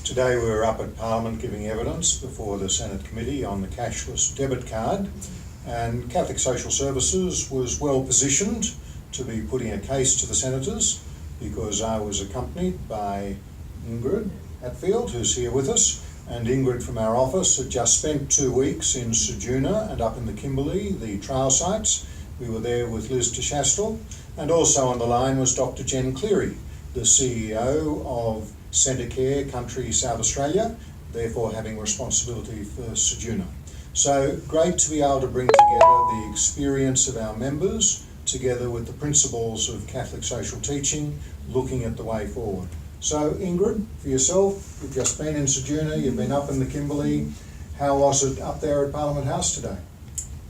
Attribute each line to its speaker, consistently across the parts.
Speaker 1: Today we were up at Parliament giving evidence before the Senate Committee on the Cashless Debit Card, and Catholic Social Services was well positioned to be putting a case to the senators because I was accompanied by Ingrid Hatfield, who's here with us, and Ingrid from our office had just spent 2 weeks in Ceduna and up in the Kimberley, the trial sites. We were there with Liz Tashastel, and also on the line was Dr. Jen Cleary, the CEO of Centacare Country South Australia, therefore having responsibility for Ceduna. So great to be able to bring together the experience of our members together with the principles of Catholic social teaching, looking at the way forward. So Ingrid, for yourself, you've just been in Ceduna, you've been up in the Kimberley. How was it up there at Parliament House today?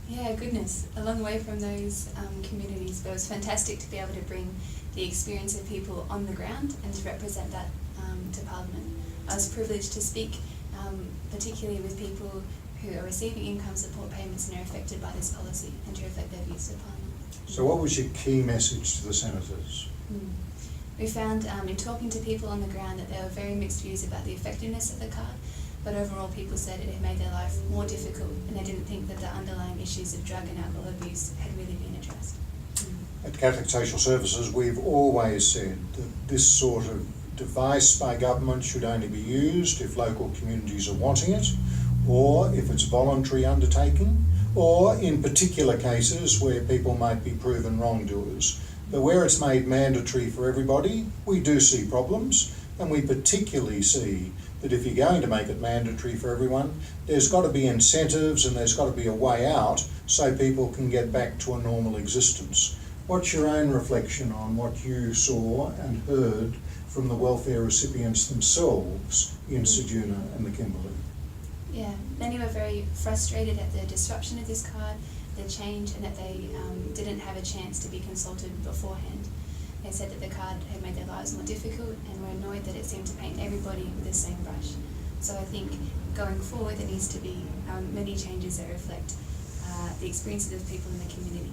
Speaker 2: Yeah, goodness, a long way from those communities, but it was fantastic to be able to bring the experience of people on the ground and to represent that to Parliament. I was privileged to speak particularly with people who are receiving income support payments and are affected by this policy, and to reflect their views to Parliament.
Speaker 1: So what was your key message to the senators?
Speaker 2: We found in talking to people on the ground that there were very mixed views about the effectiveness of the card, but overall people said it had made their life more difficult, and they didn't think that the underlying issues of drug and alcohol abuse had really been addressed.
Speaker 1: At Catholic Social Services, we've always said that this sort of device by government should only be used if local communities are wanting it, or if it's voluntary undertaking, or in particular cases where people might be proven wrongdoers. But where it's made mandatory for everybody, we do see problems, and we particularly see that if you're going to make it mandatory for everyone, there's got to be incentives and there's got to be a way out so people can get back to a normal existence. What's your own reflection on what you saw and heard from the welfare recipients themselves in Ceduna and the Kimberley?
Speaker 2: Yeah, many were very frustrated at the disruption of this card, the change, and that they didn't have a chance to be consulted beforehand. They said that the card had made their lives more difficult and were annoyed that it seemed to paint everybody with the same brush. So I think going forward there needs to be many changes that reflect the experiences of people in the community.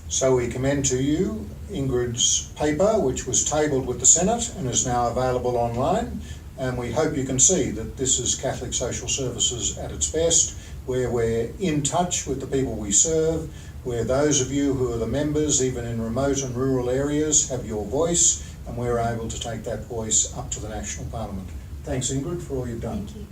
Speaker 1: So we commend to you Ingrid's paper, which was tabled with the Senate and is now available online, and we hope you can see that this is Catholic Social Services at its best, where we're in touch with the people we serve, where those of you who are the members, even in remote and rural areas, have your voice, and we're able to take that voice up to the National Parliament. Thanks, Ingrid, for all you've done.
Speaker 2: Thank you.